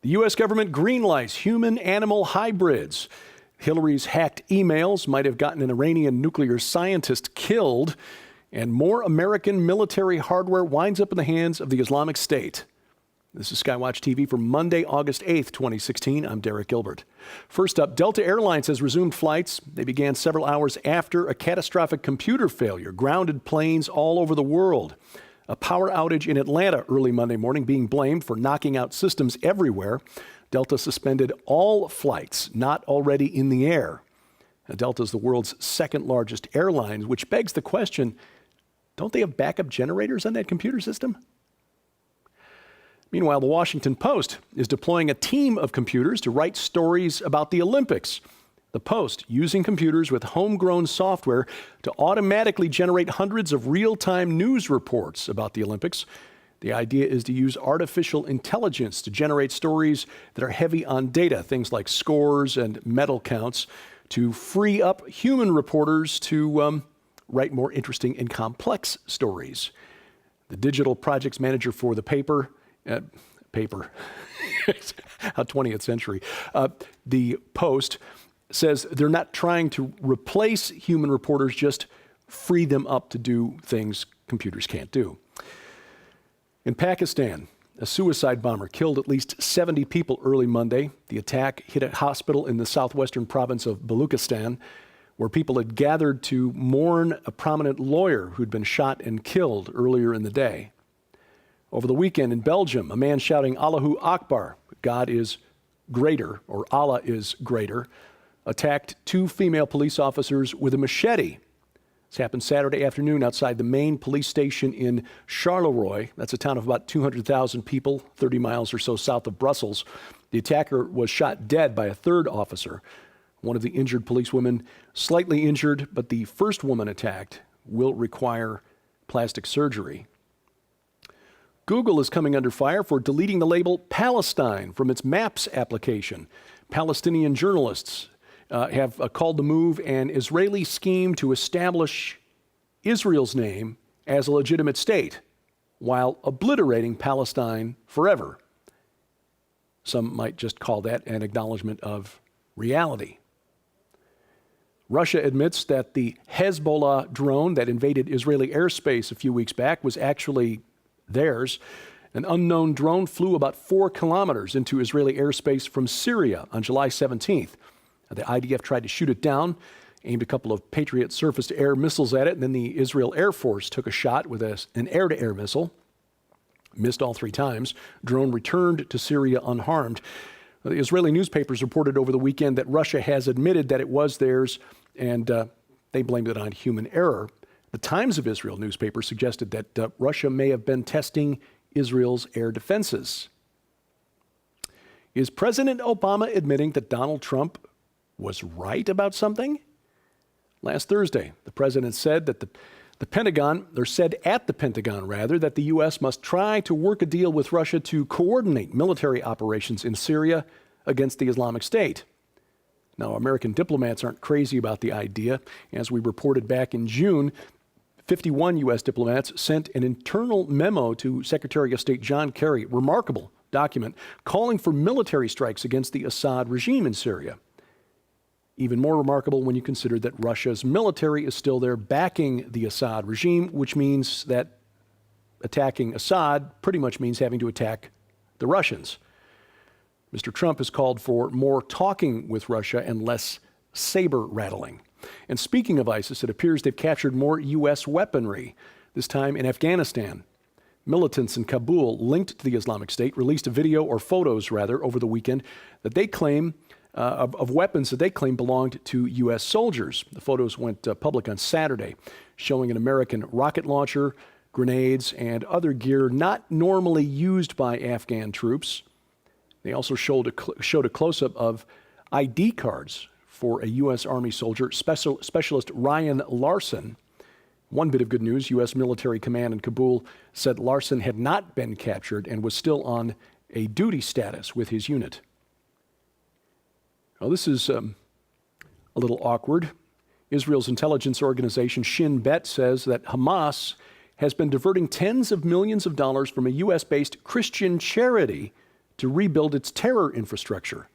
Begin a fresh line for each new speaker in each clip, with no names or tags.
The U.S. government greenlights human-animal hybrids. Hillary's hacked emails might have gotten an Iranian nuclear scientist killed, and more American military hardware winds up in the hands of the Islamic State. This is SkyWatch TV for Monday, August 8th, 2016. I'm Derek Gilbert. First up, Delta Airlines has resumed flights. They began several hours after a catastrophic computer failure grounded planes all over the world. A power outage in Atlanta early Monday morning being blamed for knocking out systems everywhere. Delta suspended all flights not already in the air. Now, Delta is the world's second largest airline, which begs the question, don't they have backup generators on that computer system? Meanwhile, the Washington Post is deploying a team of computers to write stories about the Olympics. The Post using computers with homegrown software to automatically generate hundreds of real-time news reports about the Olympics. The idea is to use artificial intelligence to generate stories that are heavy on data, things like scores and medal counts, to free up human reporters to write more interesting and complex stories. The digital projects manager for the paper, how 20th century, the Post says they're not trying to replace human reporters, just free them up to do things computers can't do. In Pakistan, a suicide bomber killed at least 70 people early Monday. The attack hit a hospital in the southwestern province of Baluchistan, where people had gathered to mourn a prominent lawyer who'd been shot and killed earlier in the day. Over the weekend in Belgium, a man shouting Allahu Akbar, God is greater, or Allah is greater, attacked two female police officers with a machete. This happened Saturday afternoon outside the main police station in Charleroi. That's a town of about 200,000 people, 30 miles or so south of Brussels. The attacker was shot dead by a third officer. One of the injured policewomen slightly injured, but the first woman attacked will require plastic surgery. Google is coming under fire for deleting the label Palestine from its Maps application. Palestinian journalists have called the move an Israeli scheme to establish Israel's name as a legitimate state while obliterating Palestine forever. Some might just call that an acknowledgement of reality. Russia admits that the Hezbollah drone that invaded Israeli airspace a few weeks back was actually theirs. An unknown drone flew about 4 kilometers into Israeli airspace from Syria on July 17th. The IDF tried to shoot it down, aimed a couple of Patriot surface-to-air missiles at it, and then the Israel Air Force took a shot with an air-to-air missile. Missed all 3 times. Drone returned to Syria unharmed. The Israeli newspapers reported over the weekend that Russia has admitted that it was theirs, and they blamed it on human error. The Times of Israel newspaper suggested that Russia may have been testing Israel's air defenses. Is President Obama admitting that Donald Trump was right about something? Last Thursday, the president said that the Pentagon, or said at the Pentagon rather, that the U.S. must try to work a deal with Russia to coordinate military operations in Syria against the Islamic State. Now, American diplomats aren't crazy about the idea. As we reported back in June, 51 U.S. diplomats sent an internal memo to Secretary of State John Kerry, remarkable document, calling for military strikes against the Assad regime in Syria. Even more remarkable when you consider that Russia's military is still there backing the Assad regime, which means that attacking Assad pretty much means having to attack the Russians. Mr. Trump has called for more talking with Russia and less saber rattling. And speaking of ISIS, it appears they've captured more U.S. weaponry, this time in Afghanistan. Militants in Kabul linked to the Islamic State released a video, or photos rather, over the weekend that they claim of weapons that they claim belonged to U.S. soldiers. The photos went public on Saturday, showing an American rocket launcher, grenades, and other gear not normally used by Afghan troops. They also showed a close-up of ID cards for a U.S. Army soldier, Specialist Ryan Larson. One bit of good news, U.S. military command in Kabul said Larson had not been captured and was still on a duty status with his unit. Now, this is a little awkward. Israel's intelligence organization Shin Bet says that Hamas has been diverting tens of millions of dollars from a U.S.-based Christian charity to rebuild its terror infrastructure.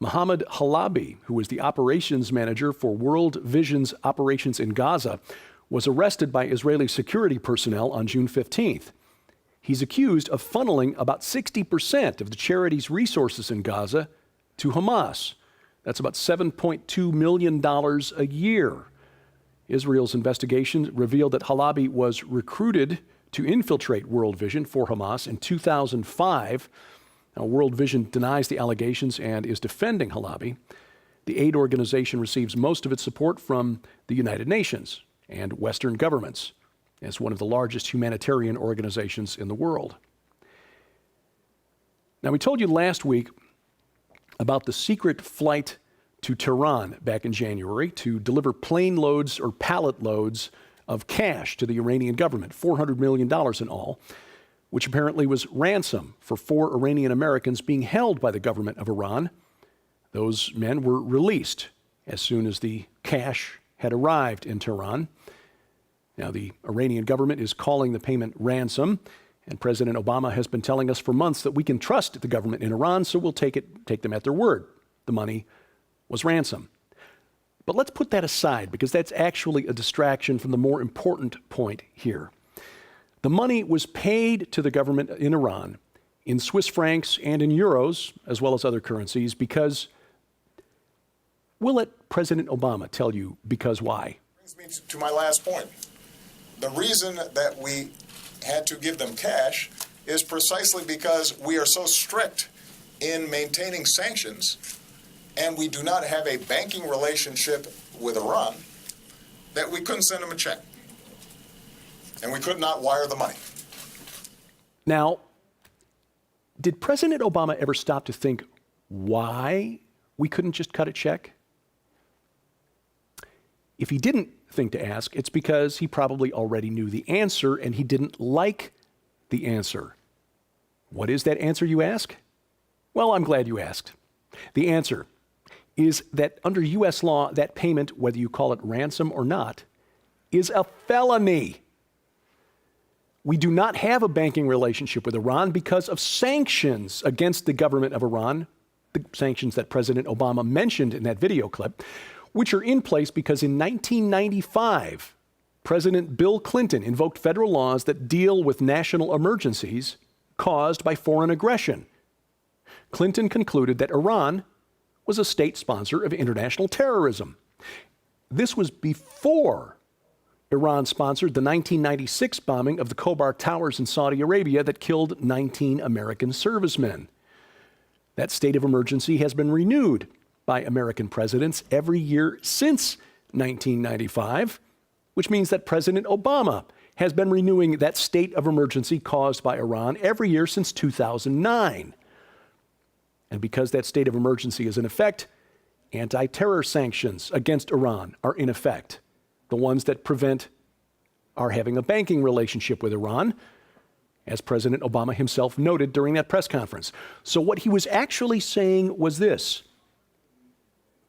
Mohammed Halabi, who was the operations manager for World Vision's operations in Gaza, was arrested by Israeli security personnel on June 15th. He's accused of funneling about 60% of the charity's resources in Gaza to Hamas. That's about $7.2 million a year. Israel's investigation revealed that Halabi was recruited to infiltrate World Vision for Hamas in 2005. Now, World Vision denies the allegations and is defending Halabi. The aid organization receives most of its support from the United Nations and Western governments as one of the largest humanitarian organizations in the world. Now, we told you last week about the secret flight to Tehran back in January to deliver plane loads or pallet loads of cash to the Iranian government, $400 million in all, which apparently was ransom for 4 Iranian Americans being held by the government of Iran. Those men were released as soon as the cash had arrived in Tehran. Now, the Iranian government is calling the payment ransom, and President Obama has been telling us for months that we can trust the government in Iran, so we'll take them at their word. The money was ransom. But let's put that aside, because that's actually a distraction from the more important point here. The money was paid to the government in Iran in Swiss francs and in euros, as well as other currencies, because we'll let President Obama tell you because why.
Brings me to my last point. The reason that we had to give them cash is precisely because we are so strict in maintaining sanctions, and we do not have a banking relationship with Iran, that we couldn't send them a check. And we could not wire the money.
Now, did President Obama ever stop to think why we couldn't just cut a check? If he didn't think to ask, it's because he probably already knew the answer and he didn't like the answer. What is that answer, you ask? Well, I'm glad you asked. The answer is that under U.S. law, that payment, whether you call it ransom or not, is a felony. We do not have a banking relationship with Iran because of sanctions against the government of Iran, the sanctions that President Obama mentioned in that video clip, which are in place because in 1995, President Bill Clinton invoked federal laws that deal with national emergencies caused by foreign aggression. Clinton concluded that Iran was a state sponsor of international terrorism. This was before Iran sponsored the 1996 bombing of the Khobar Towers in Saudi Arabia that killed 19 American servicemen. That state of emergency has been renewed by American presidents every year since 1995, which means that President Obama has been renewing that state of emergency caused by Iran every year since 2009. And because that state of emergency is in effect, anti-terror sanctions against Iran are in effect. The ones that prevent our having a banking relationship with Iran, as President Obama himself noted during that press conference. So what he was actually saying was this: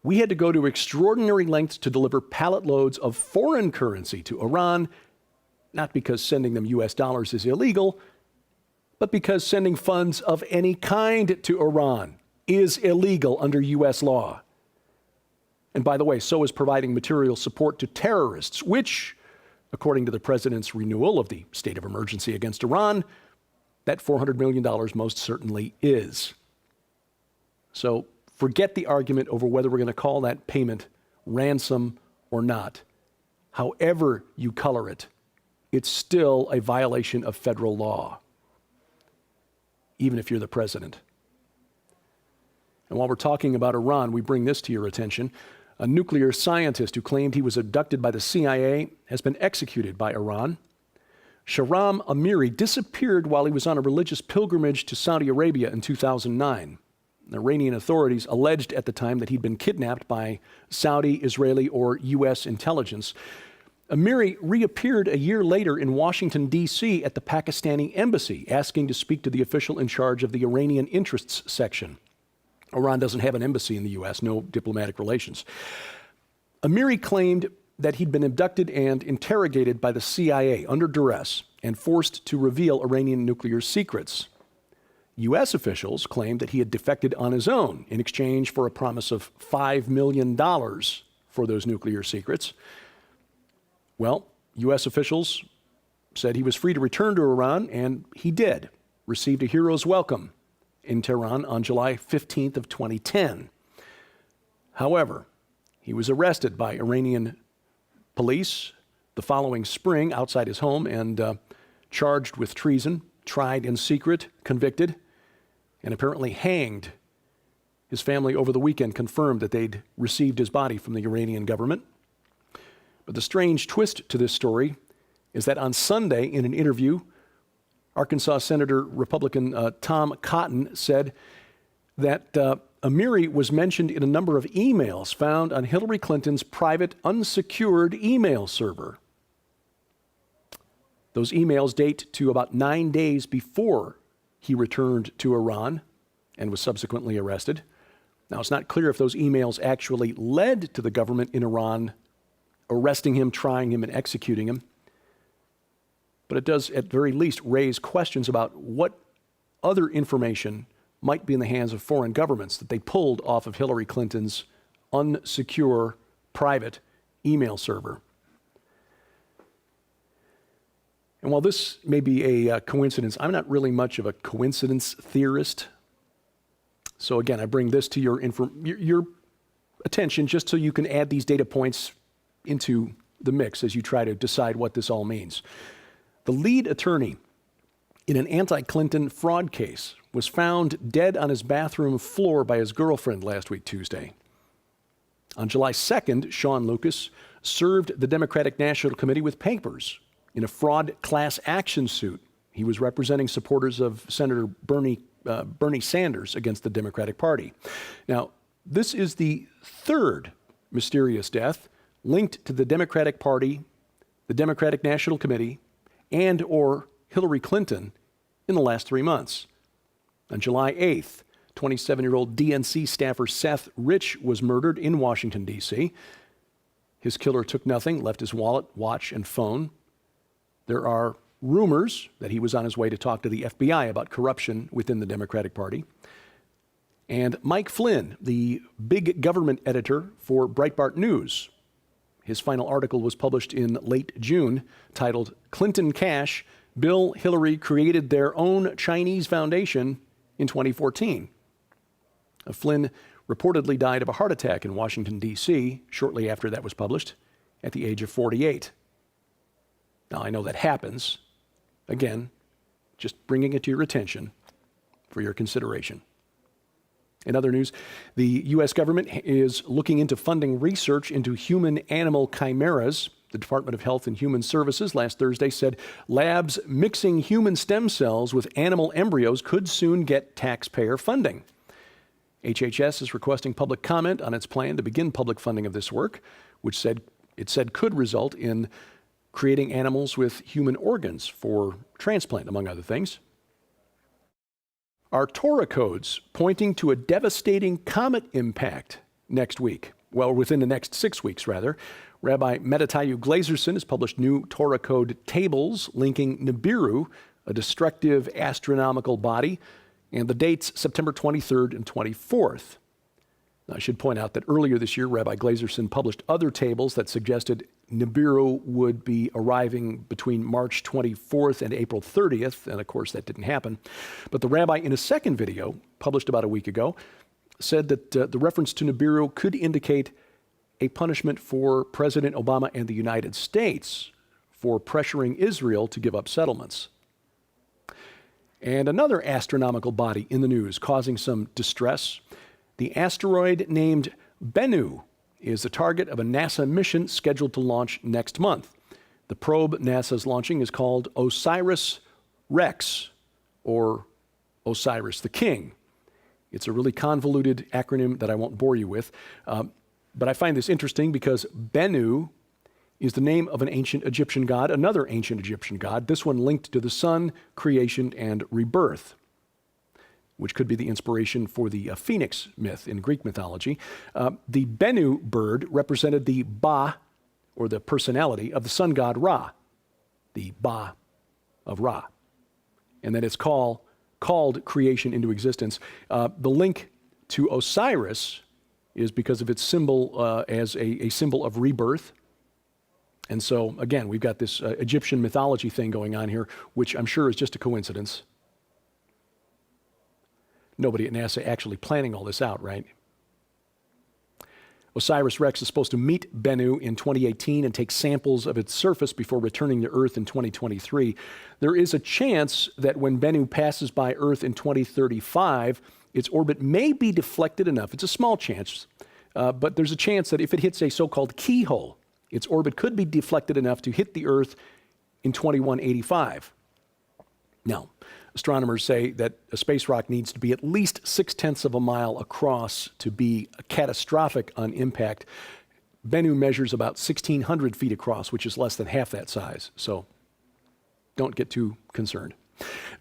we had to go to extraordinary lengths to deliver pallet loads of foreign currency to Iran, not because sending them US dollars is illegal, but because sending funds of any kind to Iran is illegal under US law. And by the way, so is providing material support to terrorists, which, according to the president's renewal of the state of emergency against Iran, that $400 million most certainly is. So forget the argument over whether we're going to call that payment ransom or not. However you color it, it's still a violation of federal law, even if you're the president. And while we're talking about Iran, we bring this to your attention. A nuclear scientist who claimed he was abducted by the CIA has been executed by Iran. Shahram Amiri disappeared while he was on a religious pilgrimage to Saudi Arabia in 2009. The Iranian authorities alleged at the time that he'd been kidnapped by Saudi, Israeli, or U.S. intelligence. Amiri reappeared a year later in Washington, D.C. at the Pakistani embassy, asking to speak to the official in charge of the Iranian interests section. Iran doesn't have an embassy in the U.S., no diplomatic relations. Amiri claimed that he'd been abducted and interrogated by the CIA under duress and forced to reveal Iranian nuclear secrets. U.S. officials claimed that he had defected on his own in exchange for a promise of $5 million for those nuclear secrets. Well, U.S. officials said he was free to return to Iran, and he did, received a hero's welcome in Tehran on July 15th of 2010. However, he was arrested by Iranian police the following spring outside his home and charged with treason, tried in secret, convicted, and apparently hanged. His family over the weekend confirmed that they'd received his body from the Iranian government. But the strange twist to this story is that on Sunday, in an interview, Arkansas Senator Republican Tom Cotton said that Amiri was mentioned in a number of emails found on Hillary Clinton's private unsecured email server. Those emails date to about 9 days before he returned to Iran and was subsequently arrested. Now, it's not clear if those emails actually led to the government in Iran arresting him, trying him, and executing him. But it does, at very least, raise questions about what other information might be in the hands of foreign governments that they pulled off of Hillary Clinton's unsecure private email server. And while this may be a coincidence, I'm not really much of a coincidence theorist. So again, I bring this to your attention just so you can add these data points into the mix as you try to decide what this all means. The lead attorney in an anti-Clinton fraud case was found dead on his bathroom floor by his girlfriend last week, Tuesday. On July 2nd, Sean Lucas served the Democratic National Committee with papers in a fraud class action suit. He was representing supporters of Senator Bernie Sanders against the Democratic Party. Now, this is the third mysterious death linked to the Democratic Party, the Democratic National Committee, and or Hillary Clinton in the last 3 months. On July 8th, 27-year-old DNC staffer Seth Rich was murdered in Washington, D.C. His killer took nothing, left his wallet, watch, and phone. There are rumors that he was on his way to talk to the FBI about corruption within the Democratic Party. And Mike Flynn, the big government editor for Breitbart News, his final article was published in late June, titled "Clinton Cash, Bill Hillary Created Their Own Chinese Foundation in 2014. Flynn reportedly died of a heart attack in Washington, D.C. shortly after that was published, at the age of 48. Now, I know that happens. Again, just bringing it to your attention for your consideration. In other news, the U.S. government is looking into funding research into human-animal chimeras. The Department of Health and Human Services last Thursday said labs mixing human stem cells with animal embryos could soon get taxpayer funding. HHS is requesting public comment on its plan to begin public funding of this work, which it said could result in creating animals with human organs for transplant, among other things. Are Torah codes pointing to a devastating comet impact next week? Well, within the next 6 weeks, rather. Rabbi Meditayu Glazerson has published new Torah code tables linking Nibiru, a destructive astronomical body, and the dates September 23rd and 24th. Now, I should point out that earlier this year, Rabbi Glazerson published other tables that suggested Nibiru would be arriving between March 24th and April 30th, and of course that didn't happen. But the rabbi, in a second video, published about a week ago, said that the reference to Nibiru could indicate a punishment for President Obama and the United States for pressuring Israel to give up settlements. And another astronomical body in the news causing some distress. The asteroid named Bennu is the target of a NASA mission scheduled to launch next month. The probe NASA's launching is called OSIRIS-REx, or Osiris the King. It's a really convoluted acronym that I won't bore you with, but I find this interesting because Bennu is the name of an ancient Egyptian god, another ancient Egyptian god, this one linked to the sun, creation, and rebirth, which could be the inspiration for the phoenix myth in Greek mythology. The Bennu bird represented the Ba, or the personality, of the sun god Ra, the Ba of Ra. And then its call called creation into existence. The link to Osiris is because of its symbol as a symbol of rebirth. And so, again, we've got this Egyptian mythology thing going on here, which I'm sure is just a coincidence. Nobody at NASA actually planning all this out, right? OSIRIS-REx is supposed to meet Bennu in 2018 and take samples of its surface before returning to Earth in 2023. There is a chance that when Bennu passes by Earth in 2035, its orbit may be deflected enough. It's a small chance, but there's a chance that if it hits a so-called keyhole, its orbit could be deflected enough to hit the Earth in 2185. Now, astronomers say that a space rock needs to be at least 0.6 of a mile across to be catastrophic on impact. Bennu measures about 1,600 feet across, which is less than half that size. So don't get too concerned.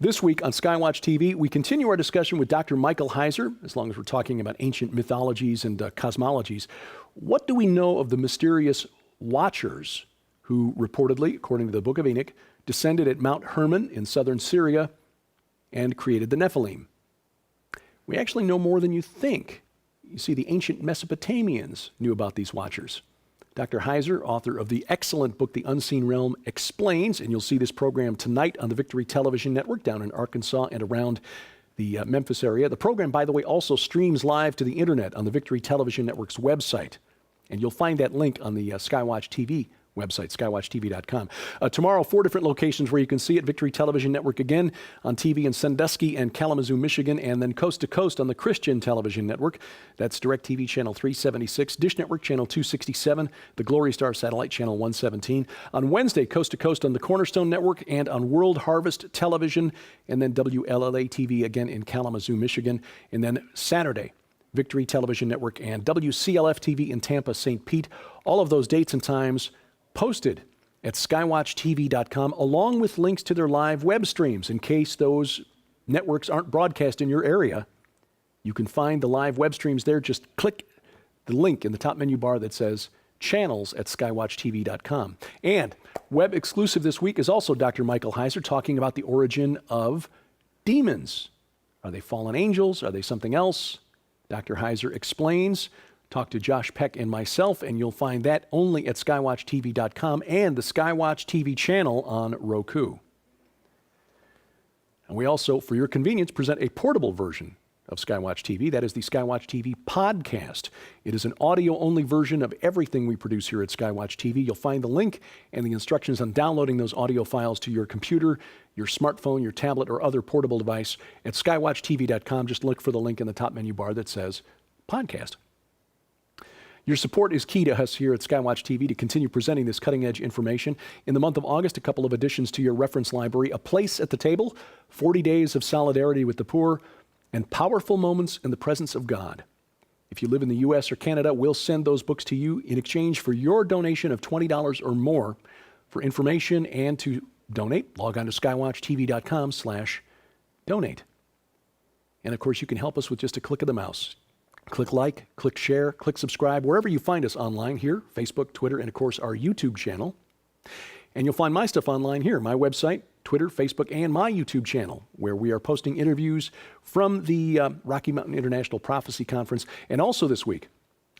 This week on SkyWatch TV, we continue our discussion with Dr. Michael Heiser, as long as we're talking about ancient mythologies and cosmologies. What do we know of the mysterious Watchers who reportedly, according to the Book of Enoch, descended at Mount Hermon in southern Syria and created the Nephilim? We actually know more than you think. You see, the ancient Mesopotamians knew about these Watchers. Dr. Heiser, author of the excellent book, The Unseen Realm, explains, and you'll see this program tonight on the Victory Television Network down in Arkansas and around the Memphis area. The program, by the way, also streams live to the internet on the Victory Television Network's website. And you'll find that link on the SkyWatch TV website, skywatchtv.com. Tomorrow, 4 different locations where you can see it. Victory Television Network again on TV in Sandusky and Kalamazoo, Michigan, and then coast to coast on the Christian Television Network. That's DirecTV Channel 376, Dish Network Channel 267, the Glory Star Satellite Channel 117. On Wednesday, coast to coast on the Cornerstone Network and on World Harvest Television, and then WLLA TV again in Kalamazoo, Michigan. And then Saturday, Victory Television Network and WCLF TV in Tampa, St. Pete. All of those dates and times posted at skywatchtv.com, along with links to their live web streams in case those networks aren't broadcast in your area. You can find the live web streams there. Just click the link in the top menu bar that says channels at skywatchtv.com. And web exclusive this week is also Dr. Michael Heiser talking about the origin of demons. Are they fallen angels? Are they something else? Dr. Heiser explains. Talk to Josh Peck and myself, and you'll find that only at skywatchtv.com and the SkyWatch TV channel on Roku. And we also, for your convenience, present a portable version of SkyWatch TV. That is the SkyWatch TV podcast. It is an audio-only version of everything we produce here at SkyWatch TV. You'll find the link and the instructions on downloading those audio files to your computer, your smartphone, your tablet, or other portable device at skywatchtv.com. Just look for the link in the top menu bar that says podcast. Your support is key to us here at SkyWatch TV to continue presenting this cutting-edge information. In the month of August, a couple of additions to your reference library: A Place at the Table, 40 Days of Solidarity with the Poor, and Powerful Moments in the Presence of God. If you live in the U.S. or Canada, we'll send those books to you in exchange for your donation of $20 or more. For information and to donate, log on to skywatchtv.com/donate. And of course, you can help us with just a click of the mouse. Click like, click share, click subscribe, wherever you find us online here, Facebook, Twitter, and of course our YouTube channel. And you'll find my stuff online here, my website, Twitter, Facebook, and my YouTube channel, where we are posting interviews from the Rocky Mountain International Prophecy Conference. And also this week,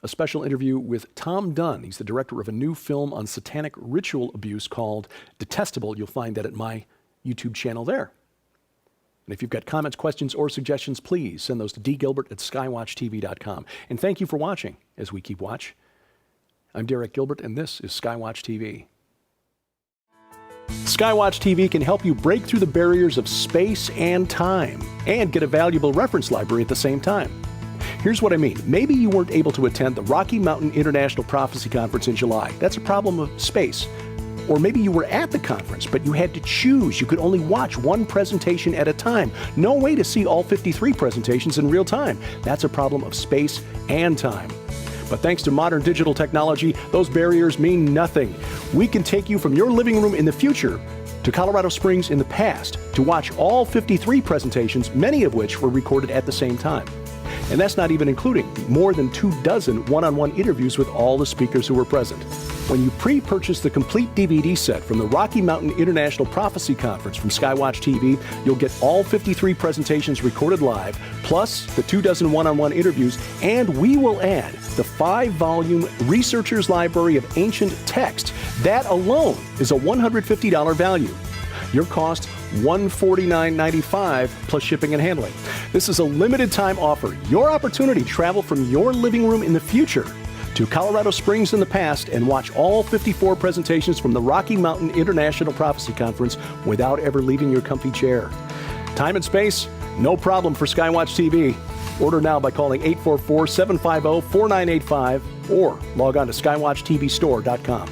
a special interview with Tom Dunn. He's the director of a new film on satanic ritual abuse called Detestable. You'll find that at my YouTube channel there. And if you've got comments, questions, or suggestions, please send those to dgilbert@skywatchtv.com. And thank you for watching as we keep watch. I'm Derek Gilbert, and this is SkyWatch TV. SkyWatch TV can help you break through the barriers of space and time and get a valuable reference library at the same time. Here's what I mean. Maybe you weren't able to attend the Rocky Mountain International Prophecy Conference in July. That's a problem of space. Or maybe you were at the conference, but you had to choose. You could only watch one presentation at a time. No way to see all 53 presentations in real time. That's a problem of space and time. But thanks to modern digital technology, those barriers mean nothing. We can take you from your living room in the future to Colorado Springs in the past to watch all 53 presentations, many of which were recorded at the same time. And that's not even including more than 24 one-on-one interviews with all the speakers who were present. When you pre-purchase the complete DVD set from the Rocky Mountain International Prophecy Conference from SkyWatchTV, you'll get all 53 presentations recorded live, plus the 24 one-on-one interviews, and we will add the 5-volume Researcher's Library of Ancient Text. That alone is a $150 value. Your cost, $149.95 plus shipping and handling. This is a limited time offer. Your opportunity to travel from your living room in the future to Colorado Springs in the past and watch all 54 presentations from the Rocky Mountain International Prophecy Conference without ever leaving your comfy chair. Time and space, no problem for SkyWatch TV. Order now by calling 844-750-4985 or log on to skywatchtvstore.com.